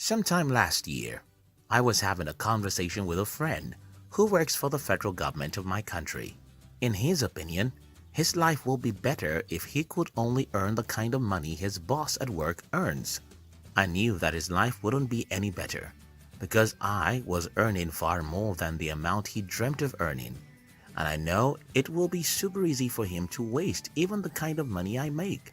Sometime last year, I was having a conversation with a friend who works for the federal government of my country. In his opinion, his life will be better if he could only earn the kind of money his boss at work earns. I knew that his life wouldn't be any better because I was earning far more than the amount he dreamt of earning, and I know it will be super easy for him to waste even the kind of money I make.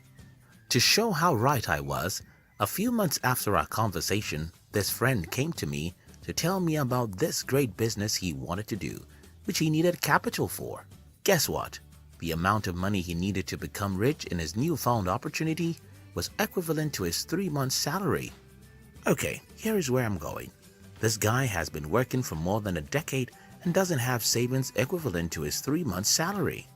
To show how right I was, a few months after our conversation, this friend came to me to tell me about this great business he wanted to do, which he needed capital for. Guess what? The amount of money he needed to become rich in his newfound opportunity was equivalent to his 3 months' salary. Okay, here is where I'm going. This guy has been working for more than a decade and doesn't have savings equivalent to his 3 months' salary.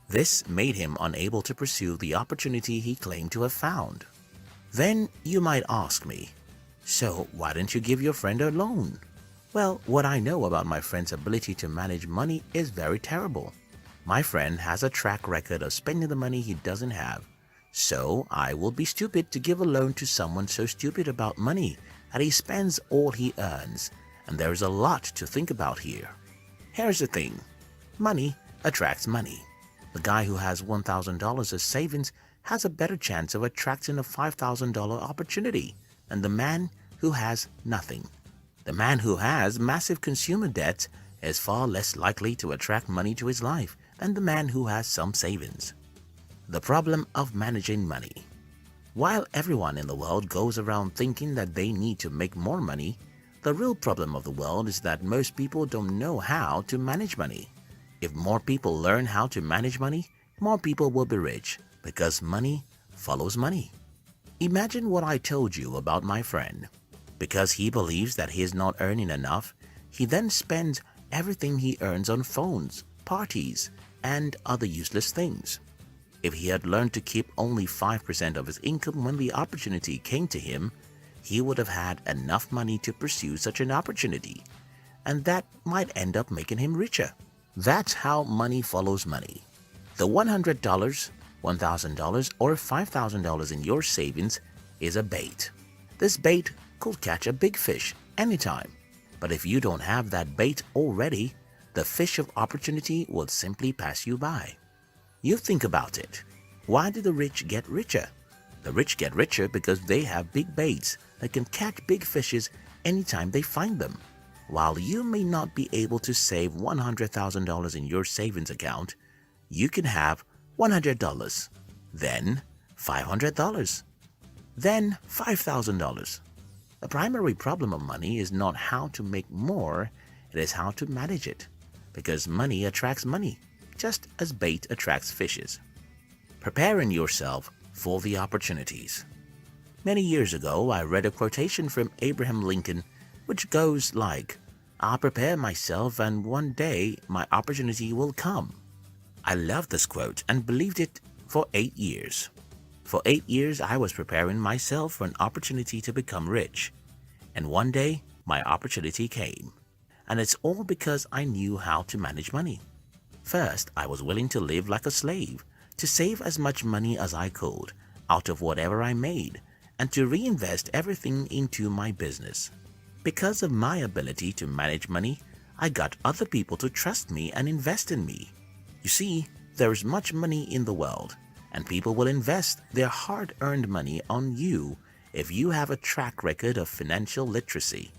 This made him unable to pursue the opportunity he claimed to have found. Then you might ask me, so why didn't you give your friend a loan? Well, what I know about my friend's ability to manage money is very terrible. My friend has a track record of spending the money he doesn't have, so I will be stupid to give a loan to someone so stupid about money that he spends all he earns, and there's a lot to think about here. Here's the thing. Money attracts money. The guy who has $1,000 as savings has a better chance of attracting a $5,000 opportunity than the man who has nothing. The man who has massive consumer debts is far less likely to attract money to his life than the man who has some savings. The problem of managing money. While everyone in the world goes around thinking that they need to make more money, the real problem of the world is that most people don't know how to manage money. If more people learn how to manage money, more people will be rich because money follows money. Imagine what I told you about my friend. Because he believes that he is not earning enough, he then spends everything he earns on phones, parties, and other useless things. If he had learned to keep only 5% of his income when the opportunity came to him, he would have had enough money to pursue such an opportunity, and that might end up making him richer. That's how money follows money. The $100, $1,000, or $5,000 in your savings is a bait. This bait could catch a big fish anytime, but if you don't have that bait already, the fish of opportunity will simply pass you by. You think about it. Why do the rich get richer? The rich get richer because they have big baits that can catch big fishes anytime they find them. While you may not be able to save $100,000 in your savings account, you can have $100, then $500, then $5,000. The primary problem of money is not how to make more, it is how to manage it, because money attracts money, just as bait attracts fishes. Preparing yourself for the opportunities. Many years ago, I read a quotation from Abraham Lincoln which goes like, "I'll prepare myself and one day my opportunity will come." I loved this quote and believed it for 8 years. For 8 years, I was preparing myself for an opportunity to become rich. And one day, my opportunity came. And it's all because I knew how to manage money. First, I was willing to live like a slave, to save as much money as I could out of whatever I made, and to reinvest everything into my business. Because of my ability to manage money, I got other people to trust me and invest in me. You see, there is much money in the world, and people will invest their hard-earned money on you if you have a track record of financial literacy.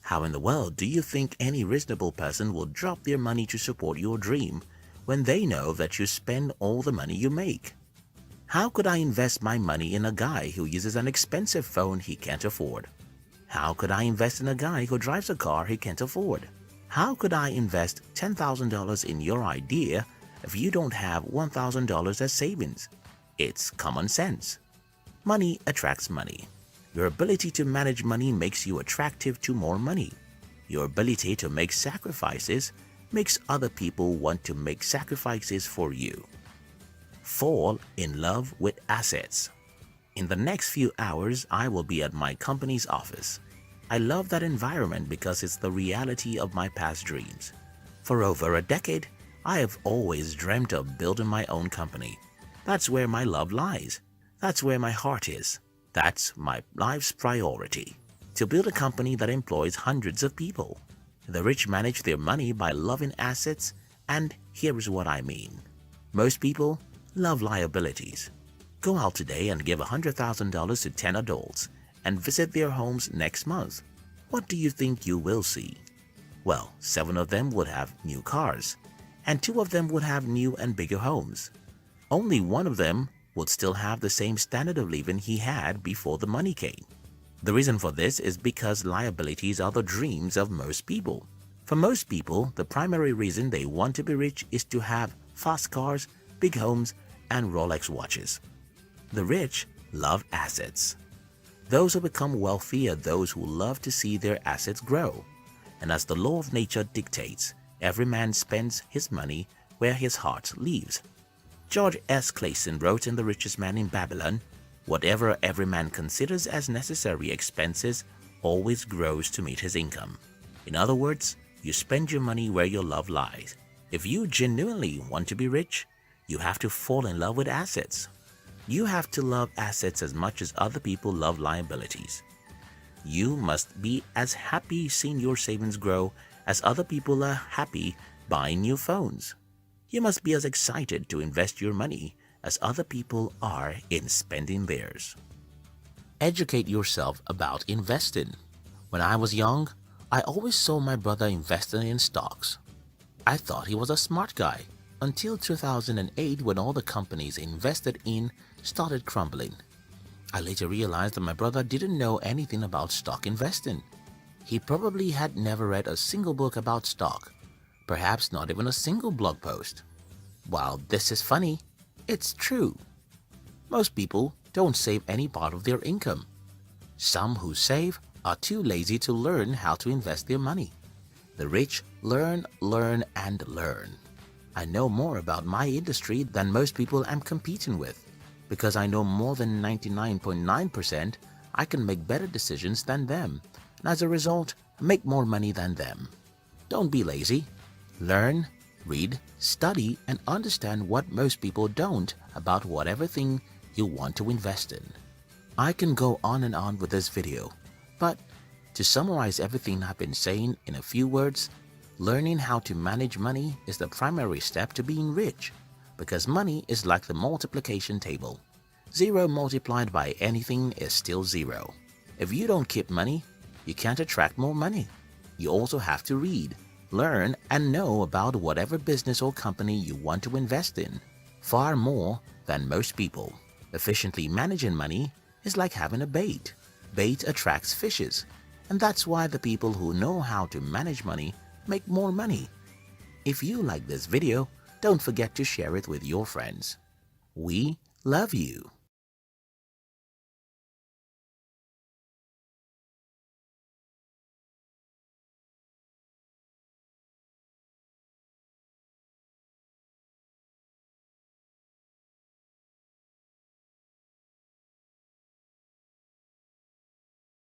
How in the world do you think any reasonable person will drop their money to support your dream when they know that you spend all the money you make? How could I invest my money in a guy who uses an expensive phone he can't afford? How could I invest in a guy who drives a car he can't afford? How could I invest $10,000 in your idea if you don't have $1,000 as savings? It's common sense. Money attracts money. Your ability to manage money makes you attractive to more money. Your ability to make sacrifices makes other people want to make sacrifices for you. Fall in love with assets. In the next few hours, I will be at my company's office. I love that environment because it's the reality of my past dreams. For over a decade, I have always dreamt of building my own company. That's where my love lies. That's where my heart is. That's my life's priority. to build a company that employs hundreds of people. The rich manage their money by loving assets, and here is what I mean. Most people love liabilities. Go out today and give $100,000 to 10 adults and visit their homes next month. What do you think you will see? Well, 7 of them would have new cars, and 2 of them would have new and bigger homes. Only 1 of them would still have the same standard of living he had before the money came. The reason for this is because liabilities are the dreams of most people. For most people, the primary reason they want to be rich is to have fast cars, big homes, and Rolex watches. The rich love assets. Those who become wealthy are those who love to see their assets grow. And as the law of nature dictates, every man spends his money where his heart lives. George S. Clason wrote in The Richest Man in Babylon, "Whatever every man considers as necessary expenses always grows to meet his income." In other words, you spend your money where your love lies. If you genuinely want to be rich, you have to fall in love with assets. You have to love assets as much as other people love liabilities. You must be as happy seeing your savings grow as other people are happy buying new phones. You must be as excited to invest your money as other people are in spending theirs. Educate yourself about investing. When I was young, I always saw my brother investing in stocks. I thought he was a smart guy until 2008, when all the companies he invested in started crumbling. I later realized that my brother didn't know anything about stock investing. He probably had never read a single book about stock, perhaps not even a single blog post. While this is funny, it's true. Most people don't save any part of their income. Some who save are too lazy to learn how to invest their money. The rich learn, and learn. I know more about my industry than most people I'm competing with. Because I know more than 99.9%, I can make better decisions than them, and as a result, make more money than them. Don't be lazy. Learn, read, study, and understand what most people don't about whatever thing you want to invest in. I can go on and on with this video, but to summarize everything I've been saying in a few words, learning how to manage money is the primary step to being rich, because money is like the multiplication table. 0 multiplied by anything is still 0. If you don't keep money, you can't attract more money. You also have to read, learn, and know about whatever business or company you want to invest in, far more than most people. Efficiently managing money is like having a bait. Bait attracts fishes, and that's why the people who know how to manage money make more money. If you like this video, don't forget to share it with your friends. We love you.